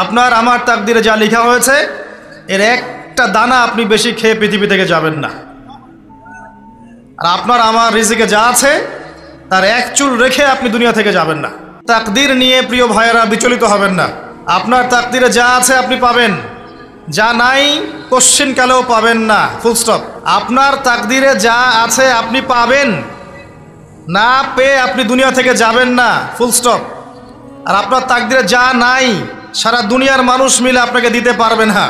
আপনার আমার তাকদিরে যা লেখা হয়েছে এর একটা দানা আপনি বেশি খেয়ে পৃথিবী থেকে যাবেন না। আর আপনার আমার রিজিকে যা আছে তার এক চুল রেখে আপনি দুনিয়া থেকে যাবেন না। তাকদির নিয়ে প্রিয় ভাইয়েরা বিচলিত হবেন না। আপনার তাকদিরে যা আছে আপনি পাবেন, যা নাই কোশ্চিনকালেও পাবেন না, ফুল স্টপ। আপনার তাকদিরে যা আছে আপনি পাবেন, না পেয়ে আপনি দুনিয়া থেকে যাবেন না, ফুল স্টপ। আর আপনার তাকদিরে যা নাই সারা দুনিয়ার মানুষ মিলে আপনাকে দিতে পারবে না।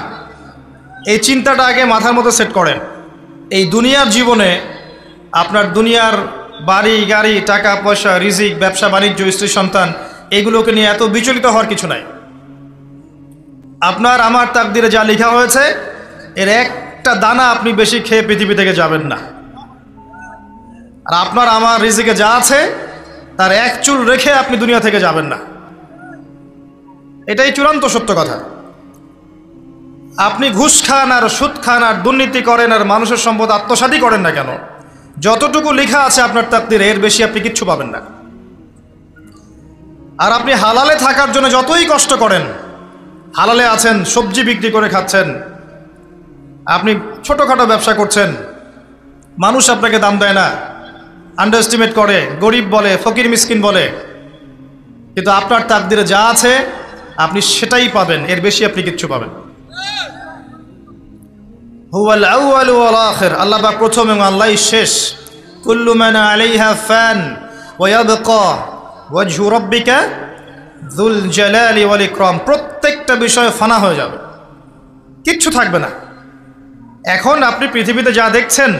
এই চিন্তাটা আগে মাথার মধ্যে সেট করেন। এই দুনিয়ার জীবনে আপনার দুনিয়ার বাড়ি গাড়ি, টাকা পয়সা, রিজিক, ব্যবসা বাণিজ্য, স্ত্রী সন্তান, এগুলোকে নিয়ে এত বিচলিত হওয়ার কিছু নাই। আপনার আমার তাকদিরে যা লেখা হয়েছে এর একটা দানা আপনি বেশি খেয়ে পৃথিবী থেকে যাবেন না। আর আপনার আমার রিজিকে যা আছে তার এক চুল রেখে আপনি দুনিয়া থেকে যাবেন না। এটাই চূড়ান্ত সত্য কথা। আপনি ঘুষ খান আর সুদ খান আর দুর্নীতি করেন আর মানুষের সম্পদ আত্মসাৎই করেন না কেন, যতটুকু লেখা আছে আপনার তাকদিরে এর বেশি আপনি কিচ্ছু পাবেন না। আর আপনি হালালে থাকার জন্য যতই কষ্ট করেন, হালালে আছেন, সবজি বিক্রি করে খাচ্ছেন, আপনি ছোটোখাটো ব্যবসা করছেন, মানুষ আপনাকে দাম দেয় না, আন্ডার এস্টিমেট করে, গরিব বলে, ফকির মিসকিন বলে, কিন্তু আপনার তাকদিরে যা আছে আপনি সেটাই পাবেন, এর বেশি আপনি কিচ্ছু পাবেন। হুয়াল আউয়াল ওয়াল আখির, আল্লাহ পাক প্রথম এবং আল্লাহই শেষ। কুল্লু মান আলাইহা ফান ওয়া ইয়াবকা ওয়াজহু রাব্বিকা যুল জালালি ওয়াল ইকরাম। প্রত্যেকটা বিষয় ফানা হয়ে যাবে, কিচ্ছু থাকবে না। এখন আপনি পৃথিবীতে যা দেখছেন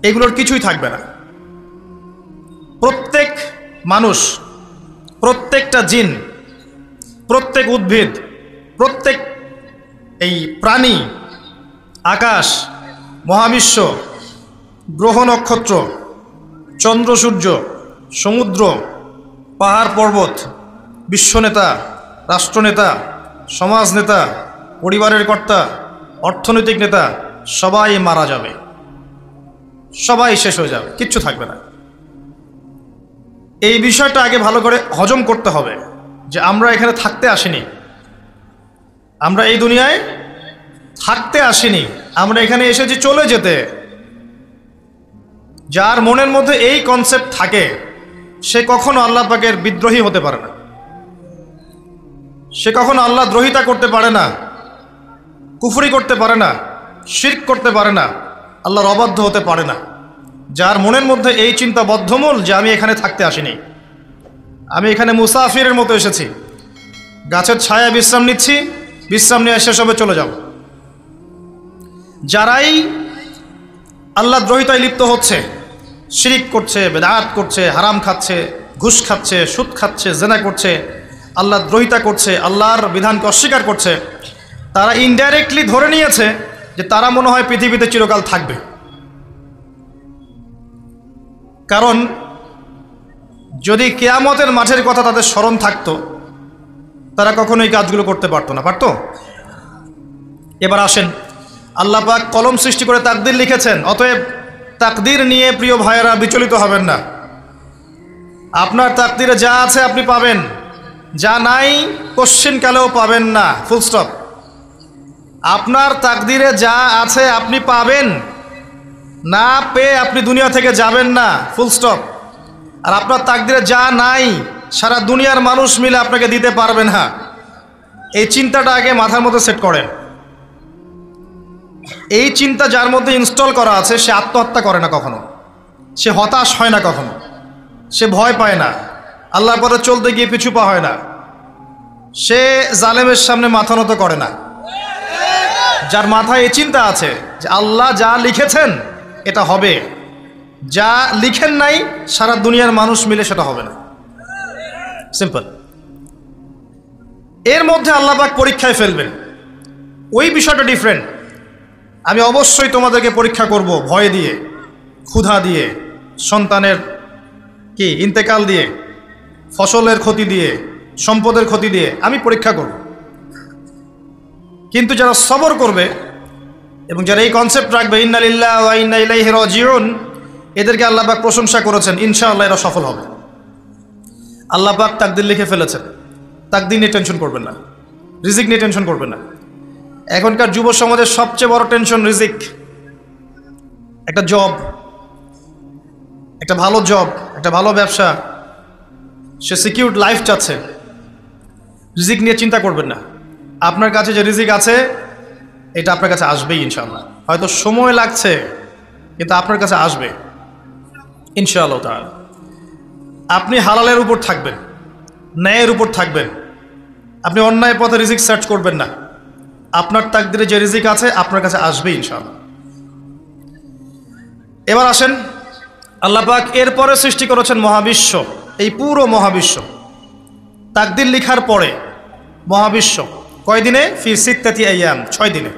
এগুলোর কিছুই থাকবে না। প্রত্যেক মানুষ, প্রত্যেকটা জিন, প্রত্যেক উদ্ভিদ, প্রত্যেক এই প্রাণী, আকাশ, মহাবিশ্ব, গ্রহ নক্ষত্র, চন্দ্র সূর্য, সমুদ্র, পাহাড় পর্বত, বিশ্বনেতা, রাষ্ট্রনেতা, সমাজ নেতা, পরিবারের কর্তা, অর্থনৈতিক নেতা, সবাই মারা যাবে, সবাই শেষ হয়ে যাবে, কিচ্ছু থাকবে না। এই বিষয়টা আগে ভালো করে হজম করতে হবে যে আমরা এখানে থাকতে আসিনি, আমরা এই দুনিয়ায় থাকতে আসিনি, আমরা এখানে এসেছি চলে যেতে। যার মনের মধ্যে এই কনসেপ্ট থাকে সে কখনো আল্লাহ পাকের বিদ্রোহী হতে পারে না, সে কখনো আল্লাহ দ্রোহিতা করতে পারে না, কুফরি করতে পারে না, শিরক করতে পারে না, আল্লাহর অবাধ্য হতে পারে না। যার মনের মধ্যে এই চিন্তা বদ্ধমূল যে আমি এখানে থাকতে আসিনি, আমি এখানে মুসাফিরের মতো এসেছি, গাছের ছায়া বিশ্রাম নিচ্ছি, বিশ্রাম নিয়ে শেষ হবে চলে যাব। যারাই আল্লাহ দ্রোহিতায় লিপ্ত হচ্ছে, শিরিক করছে, বেদাত করছে, হারাম খাচ্ছে, ঘুষ খাচ্ছে, সুদ খাচ্ছে, জেনা করছে, আল্লাহ দ্রোহিতা করছে, আল্লাহর বিধানকে অস্বীকার করছে, তারা ইনডাইরেক্টলি ধরে নিয়েছে যে তারা মনে হয় পৃথিবীতে চিরকাল থাকবে। কারণ যদি কিয়ামতের মাঠের কথা তাদের স্মরণ থাকতো তারা কখনো এই কাজগুলো করতে পারতো না, পারতো? এবার আসেন, আল্লাহ পাক কলম সৃষ্টি করে তাকদির লিখেছেন, অতএব তাকদির নিয়ে প্রিয় ভাইয়েরা বিচলিত হবেন না। আপনার তাকদিরে যা আছে আপনি পাবেন, যা নাই কোশ্চিনকালেও পাবেন না, ফুল স্টপ। আপনার তাকদিরে যা আছে আপনি পাবেন, না পেয়ে আপনি দুনিয়া থেকে যাবেন না, ফুল স্টপ। আর আপনার তাকদিরে যা নাই সারা দুনিয়ার মানুষ মিলে আপনাকে দিতে পারবে না। এই চিন্তাটা আগে মাথার মধ্যে সেট করেন। এই চিন্তা যার মধ্যে ইনস্টল করা আছে সে আত্মহত্যা করে না কখনো, সে হতাশ হয় না কখনো, সে ভয় পায় না, আল্লাহর পথে চলতে গিয়ে পিছু পা হয় না, সে জালেমের সামনে মাথা নত করে না। যার মাথায় এই চিন্তা আছে যে আল্লাহ যা লিখেছেন এটা হবে, যা লিখেন নাই সারা দুনিয়ার মানুষ মিলে সেটা হবে না, সিম্পল। এর মধ্যে আল্লাহ পাক পরীক্ষায় ফেলবেন, ওই বিষয়টা ডিফারেন্ট। আমি অবশ্যই তোমাদেরকে পরীক্ষা করব, ভয় দিয়ে, ক্ষুধা দিয়ে, সন্তানের কি ইন্তেকাল দিয়ে, ফসলের ক্ষতি দিয়ে, সম্পদের ক্ষতি দিয়ে আমি পরীক্ষা করব। কিন্তু যারা সবর করবে এবং যারা এই কনসেপ্ট রাখবে ইন্না লিল্লাহি ওয়া ইন্না ইলাইহি রাজিউন, এদেরকে আল্লাহ পাক প্রশংসা করেছেন, ইনশাআল্লাহ এরা সফল হবে। আল্লাহ পাক তাকদীর লিখে ফেলেছেন, তাকদীর নিয়ে টেনশন করবেন না, রিজিক নিয়ে টেনশন করবেন না। এখনকার যুব সমাজের সবচেয়ে বড় টেনশন রিজিক। একটা জব, একটা ভালো জব, একটা ভালো ব্যবসা, সে সিকিউরড লাইফ চাচ্ছে। রিজিক নিয়ে চিন্তা করবেন না। আপনার কাছে যে রিজিক আছে এটা আপনার কাছে আসবেই ইনশাআল্লাহ। হয়তো সময় লাগছে কিন্তু আপনার কাছে আসবে ইনশাআল্লাহ তাআলা। আপনি হালালের উপর থাকবেন, ন্যায়ের উপর থাকবেন। আপনি অন্যায় পথে রিজিক সার্চ করবেন না। আপনার তাকদিরে যে রিজিক আছে আপনার কাছে আসবে ইনশাআল্লাহ। এবার আসেন, আল্লাহ পাক এরপরে সৃষ্টি করেছেন মহাবিশ্ব। এই পুরো মহাবিশ্ব তাকদির লিখার পরে মহাবিশ্ব কয় দিনে? ফি সিত্তাতি আইয়াম, 6 দিনে।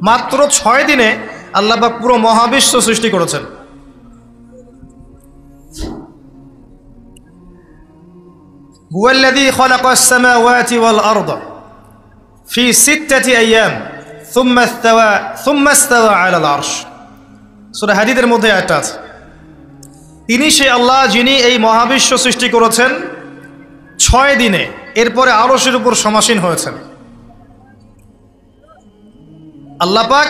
মাত্র 6 দিনে আল্লাহ পাক পুরো মহাবিশ্ব সৃষ্টি করেছেন। হুয়াল্লাযী খালাকাস সামাওয়াতি ওয়াল আরদা ফি সিত্তাতি আইয়াম সুম্মা ইস্তাওয়া আলাল আরশ। সূরা হাদীদের মধ্যে আয়াতটা আছে। তিনি সেই আল্লাহ যিনি এই মহাবিশ্ব সৃষ্টি করেছেন 6 দিনে, এরপরে আরশের উপর সমাসীন হয়েছেন। আল্লাহ পাক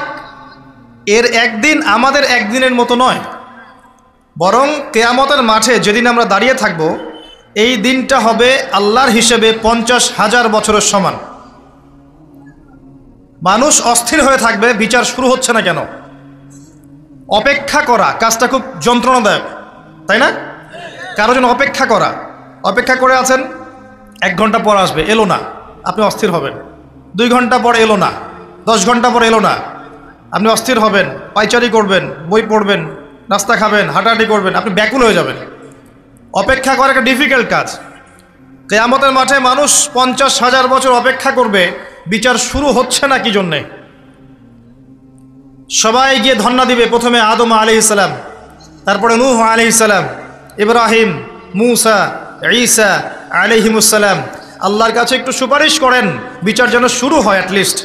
এর একদিন আমাদের একদিনের মতো নয়, বরং কিয়ামতের মাঠে যেদিন আমরা দাঁড়িয়ে থাকব এই দিনটা হবে আল্লাহর হিসেবে 50,000 বছরের সমান। মানুষ অস্থির হয়ে থাকবে, বিচার শুরু হচ্ছে না কেন। অপেক্ষা করা কাজটা খুব যন্ত্রণাদায়ক, তাই না? কারো জন্য অপেক্ষা করে আছেন, 1 ঘন্টা পর আসবে, এলো না, আপনি অস্থির হবেন। 2 ঘন্টা পর এলো না, 10 ঘন্টা পর এলো না, আপনি অস্থির হবেন, পায়চারি করবেন, বই পড়বেন, নাস্তা খাবেন, হাঁটাহাঁটি করবেন, আপনি ব্যাকুল হয়ে যাবেন। অপেক্ষা করা একটা ডিফিকাল্ট কাজ। কিয়ামতের মাঠে মানুষ 50,000 বছর অপেক্ষা করবে, বিচার শুরু হচ্ছে না কি জন্যে। সবাই গিয়ে ধন্না দিবে, প্রথমে আদম আলাইহিস সালাম, তারপরে নূহ আলাইহিস সালাম, ইব্রাহিম, মূসা, ঈসা আলাইহিমুস সালাম। আল্লাহর কাছে একটু সুপারিশ করেন, বিচার যেন শুরু হয় অ্যাটলিস্ট।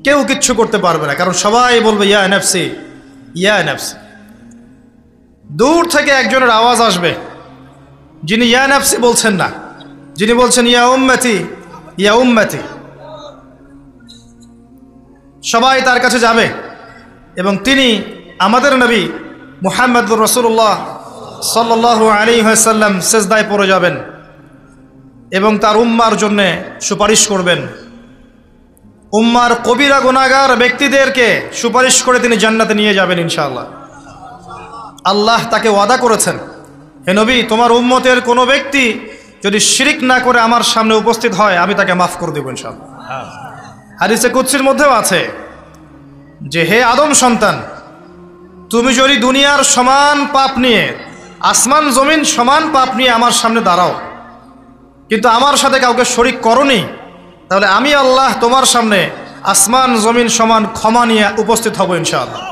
কেউ কিচ্ছু করতে পারবে না, কারণ সবাই বলবে ইয়া নাফসি ইয়া নাফসি। দূর থেকে একজনের আওয়াজ আসবে যিনি ইয়া নাফসি বলছেন না, যিনি বলছেন ইয়া উম্মতি ইয়া উম্মতি। সবাই তার কাছে যাবে এবং তিনি আমাদের নবী মুহাম্মদুর রাসূলুল্লাহ সাল্লাল্লাহু আলাইহি ওয়াসাল্লাম সিজদায় পড়ে যাবেন এবং তার উম্মার জন্য সুপারিশ করবেন। উম্মার কবিরা গুনাহগার ব্যক্তিদেরকে সুপারিশ করে তিনি জান্নাতে নিয়ে যাবেন ইনশাআল্লাহ। আল্লাহ তাকে ওয়াদা করেছেন, হে নবী, তোমার উম্মতের কোনো ব্যক্তি যদি শিরিক না করে আমার সামনে উপস্থিত হয় আমি তাকে মাফ করে দেব ইনশাআল্লাহ। হাদিসে কুদসির মধ্যেও আছে যে হে আদম সন্তান, তুমি যদি দুনিয়ার সমান পাপ নিয়ে, আসমান জমিন সমান পাপ নিয়ে আমার সামনে দাঁড়াও, কিন্তু আমার সাথে কাউকে শরিক করনি, তাহলে আমি আল্লাহ তোমার সামনে আসমান জমিন সমান ক্ষমা নিয়ে উপস্থিত হব ইনশাআল্লাহ।